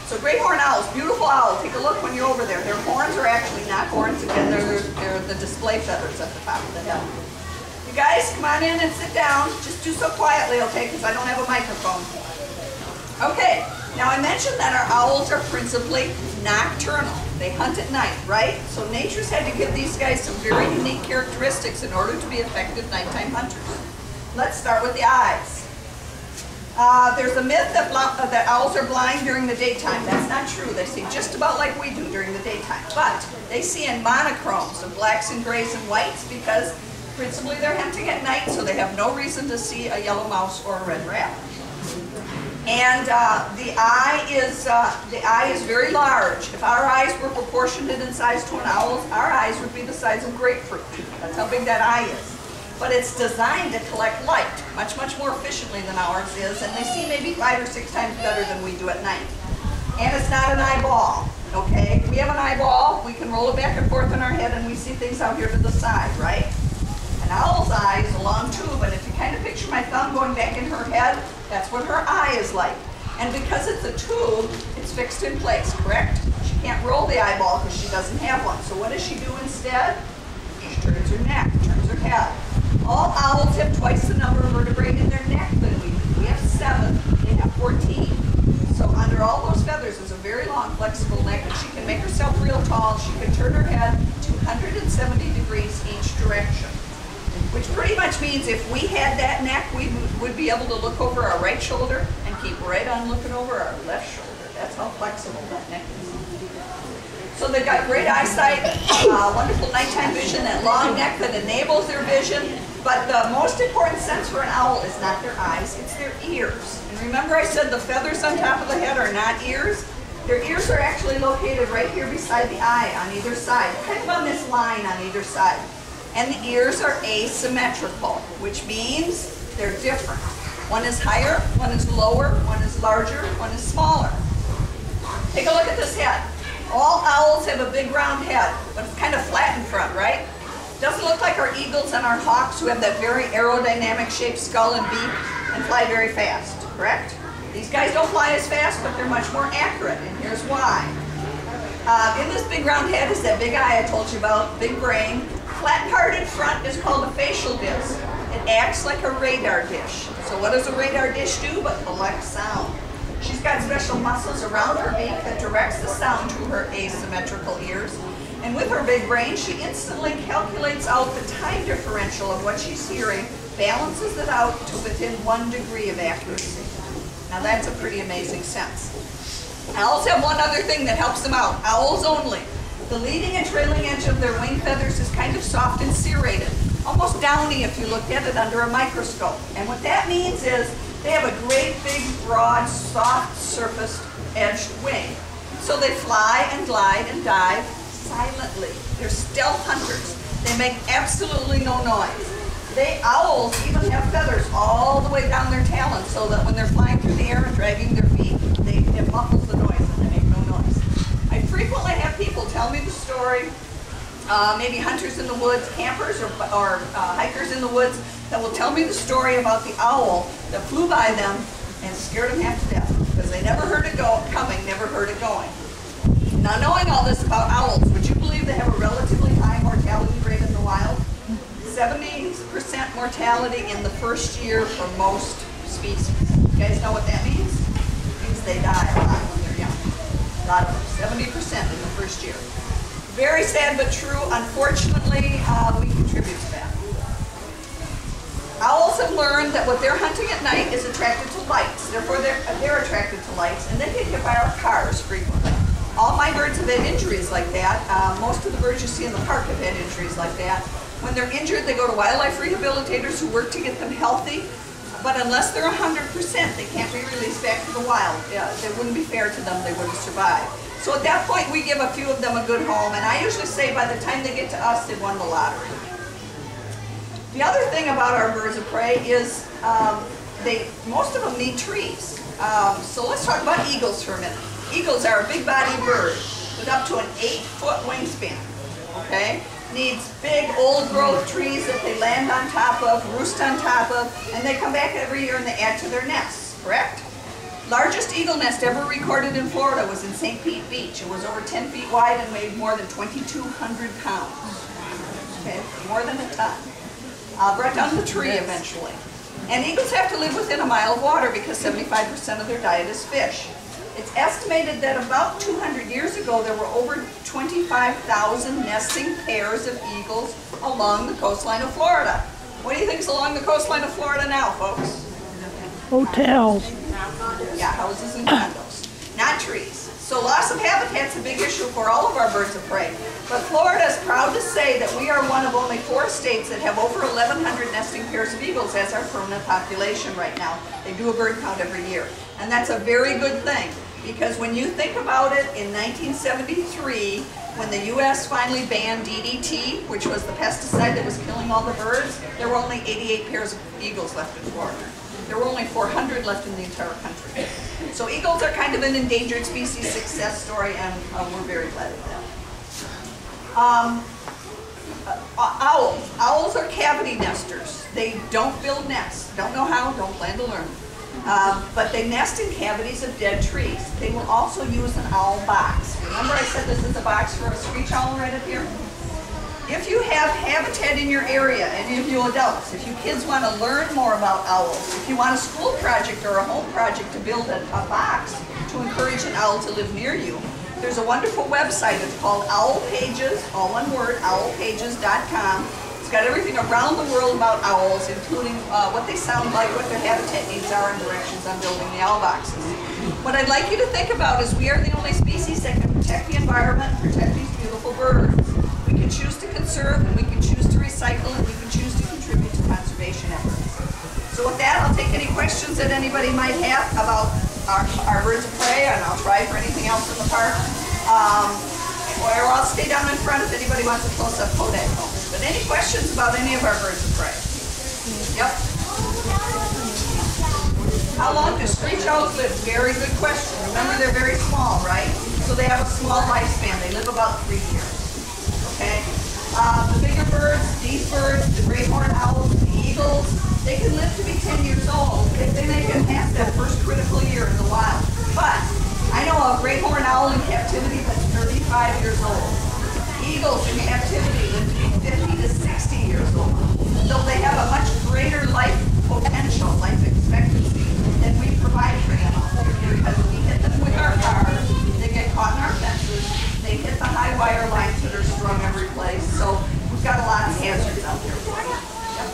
So great horned owls, beautiful owl. Take a look when you're over there. Their horns are actually not horns. Again, they're the display feathers at the top of the head. You guys, come on in and sit down. Just do so quietly, okay, because I don't have a microphone. Okay, now I mentioned that our owls are principally nocturnal. They hunt at night, right? So nature's had to give these guys some very unique characteristics in order to be effective nighttime hunters. Let's start with the eyes. There's a myth that owls are blind during the daytime. That's not true. They see just about like we do during the daytime. But they see in monochromes of blacks and grays and whites because principally they're hunting at night, so they have no reason to see a yellow mouse or a red rabbit. And the eye is very large. If our eyes were proportionate in size to an owl's, our eyes would be the size of grapefruit. That's how big that eye is. But it's designed to collect light much, much more efficiently than ours is, and they see maybe 5 or 6 times better than we do at night. And it's not an eyeball, okay? We have an eyeball, we can roll it back and forth in our head and we see things out here to the side, right? An owl's eye is a long tube, and if you kind of picture my thumb going back in her head, that's what her eye is like. And because it's a tube, it's fixed in place, correct? She can't roll the eyeball because she doesn't have one. So what does she do instead? She turns her neck, turns her head. All owls have twice the number of vertebrae in their neck than we do. We have 7, they have 14. So under all those feathers is a very long, flexible neck, and she can make herself real tall. She can turn her head 270 degrees each direction. Which pretty much means if we had that neck, we would be able to look over our right shoulder and keep right on looking over our left shoulder. That's how flexible that neck is. So they've got great eyesight, wonderful nighttime vision, that long neck that enables their vision. But the most important sense for an owl is not their eyes, it's their ears. And remember I said the feathers on top of the head are not ears? Their ears are actually located right here beside the eye on either side, kind of on this line on either side. And the ears are asymmetrical, which means they're different. One is higher, one is lower, one is larger, one is smaller. Take a look at this head. All owls have a big round head, but it's kind of flat in front, right? Doesn't look like our eagles and our hawks who have that very aerodynamic shaped skull and beak and fly very fast, correct? These guys don't fly as fast, but they're much more accurate, and here's why. In this big round head is that big eye I told you about, big brain. Flat part in front is called a facial disc. It acts like a radar dish. So what does a radar dish do but collect sound? She's got special muscles around her beak that directs the sound to her asymmetrical ears. And with her big brain, she instantly calculates out the time differential of what she's hearing, balances it out to within 1 degree of accuracy. Now that's a pretty amazing sense. Owls have one other thing that helps them out, owls only. The leading and trailing edge of their wing feathers is kind of soft and serrated, almost downy if you look at it under a microscope. And what that means is they have a great big, broad, soft surfaced edged wing. So they fly and glide and dive silently. They're stealth hunters. They make absolutely no noise. Owls even have feathers all the way down their talons so that when they're flying through the air and dragging their feet, it muffles the noise and they make no noise. I frequently have people tell me the story, maybe hunters in the woods, campers or hikers in the woods, that will tell me the story about the owl that flew by them and scared them half to death because they never heard it coming, never heard it going. Now knowing all this about owls, would you believe they have a relatively high mortality rate in the wild? 70% mortality in the first year for most species. You guys know what that means? It means they die a lot when they're young. A lot of them, 70% in the first year. Very sad but true. Unfortunately, we contribute to that. Owls have learned that what they're hunting at night is attracted to lights. Therefore, they're attracted to lights, and they get hit by our cars frequently. All my birds have had injuries like that. Most of the birds you see in the park have had injuries like that. When they're injured, they go to wildlife rehabilitators who work to get them healthy. But unless they're 100%, they can't be released back to the wild. It wouldn't be fair to them. They wouldn't survive. So at that point, we give a few of them a good home. And I usually say by the time they get to us, they've won the lottery. The other thing about our birds of prey is most of them need trees. So let's talk about eagles for a minute. Eagles are a big-bodied bird with up to an 8-foot wingspan. Okay? Needs big, old-growth trees that they land on top of, roost on top of, and they come back every year and they add to their nests, correct? Largest eagle nest ever recorded in Florida was in St. Pete Beach. It was over 10 feet wide and weighed more than 2,200 pounds. Okay, more than a ton. Brought down the tree eventually. And eagles have to live within a mile of water because 75% of their diet is fish. It's estimated that about 200 years ago there were over 25,000 nesting pairs of eagles along the coastline of Florida. What do you think is along the coastline of Florida now, folks? Hotels. Yeah, houses and condos, not trees. So loss of habitat's a big issue for all of our birds of prey. But Florida is proud to say that we are one of only 4 states that have over 1,100 nesting pairs of eagles as our permanent population right now. They do a bird count every year. And that's a very good thing, because when you think about it, in 1973, when the U.S. finally banned DDT, which was the pesticide that was killing all the birds, there were only 88 pairs of eagles left in Florida. There were only 400 left in the entire country. So eagles are kind of an endangered species success story, and we're very glad of that. Owls. Owls are cavity nesters. They don't build nests. Don't know how, don't plan to learn. But they nest in cavities of dead trees. They will also use an owl box. Remember I said this is a box for a screech owl right up here? If you have habitat in your area, any of you adults, if you kids want to learn more about owls, if you want a school project or a home project to build a box to encourage an owl to live near you, there's a wonderful website. It's called Owl Pages, all one word, owlpages.com. It's got everything around the world about owls, including what they sound like, what their habitat needs are, and directions on building the owl boxes. What I'd like you to think about is we are the only species that can protect the environment and protect these beautiful birds. We can choose to conserve, and we can choose to recycle, and we can choose to contribute to conservation efforts. So with that, I'll take any questions that anybody might have about our birds of prey, and I'll try for anything else in the park. Or I'll stay down in front if anybody wants a close-up Kodak moment. But any questions about any of our birds of prey? Yep. How long do screech owls live? Very good question. Remember, they're very small, right? So they have a small lifespan. They live about 3 years. Okay? The bigger birds, these birds, the great horned owls, the eagles, they can live to be 10 years old if they make it past that first critical year in the wild. But I know a great horned owl in captivity that's 35 years old. Eagles in captivity live to be 50 to 60 years old. So they have a much greater life potential, life expectancy, than we provide for them out here. Because we hit them with our cars, they get caught in our fences, they hit the high wire lines that are strung every place. So we've got a lot of hazards out there for them. Yep.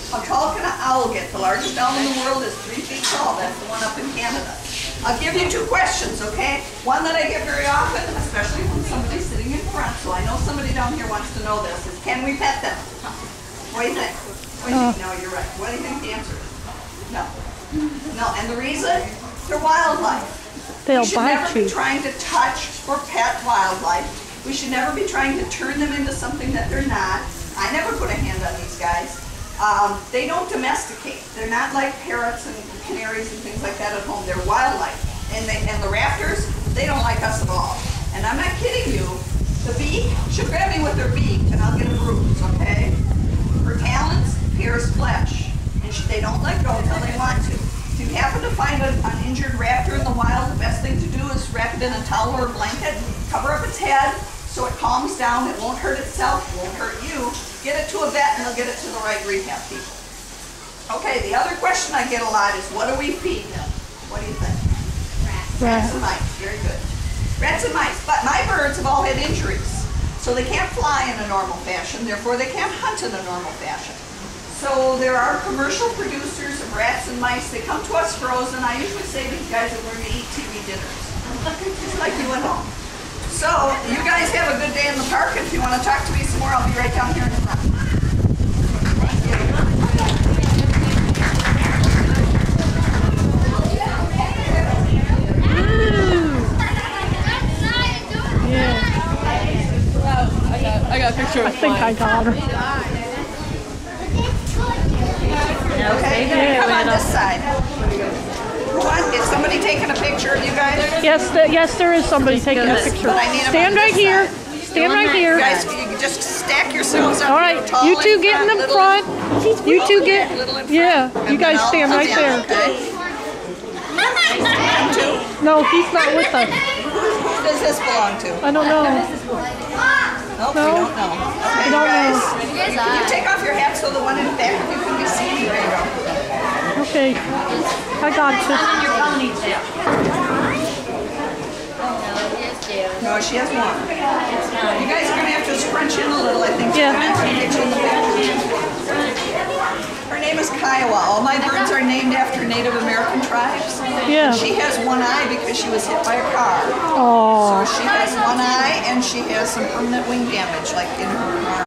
How tall can an owl get? The largest owl in the world is 3 feet tall. That's the one up in Canada. I'll give you 2 questions, okay? One that I get very often, especially from somebody sitting in front, so I know somebody down here wants to know this, is can we pet them? What do you think? What do you think? No, you're right. What do you think the answer is? No. No, and the reason? They're wildlife. They'll we should bite never you. be trying to touch or pet wildlife. We should never be trying to turn them into something that they're not. I never put a hand on these guys. They don't domesticate. They're not like parrots and canaries and things like that at home. They're wildlife. And the raptors, they don't like us at all. And I'm not kidding you. The beak, she'll grab me with her beak and I'll get a bruise, okay? Her talons pierce flesh. And they don't let go until they want to. If you happen to find an injured raptor in the wild, the best thing to do is wrap it in a towel or a blanket, cover up its head so it calms down. It won't hurt itself, it won't hurt you. Get it to a vet and they'll get it to the right rehab people. Okay, the other question I get a lot is, what do we feed them? What do you think? Rats and mice. Very good. Rats and mice. But my birds have all had injuries. So they can't fly in a normal fashion. Therefore, they can't hunt in a normal fashion. So there are commercial producers of rats and mice. They come to us frozen. I usually say to these guys that we're going to eat TV dinners. Just like you at home. So you guys have a good day in the park. If you want to talk to me some more, I'll be right down here in the front. Thank you. I got a picture of I think I got her. Okay, come on this side. Is somebody taking a picture of you guys? Yes, yes, there is somebody taking a picture. Stand right here. Stand right here. Guys, just stack yourselves up. All right, tall you two in get in the little front. You two get, little in front. yeah, And you then guys I'll stand come right down, there. Okay? Him too? No, he's not with us. Who does this belong to? I don't know. Nope, No. we don't know. Okay, I don't guys. know. You take off your hat so the one in the back of you can be seen. There you go. Okay, I got you. No, she has one. You guys are going to have to scrunch in a little, I think. Yeah. We're going to have to get you in the back. Her name is Kiowa. All my birds are named after Native American tribes. Yeah. She has one eye because she was hit by a car. Oh. So she has one eye and she has some permanent wing damage, like in her arm.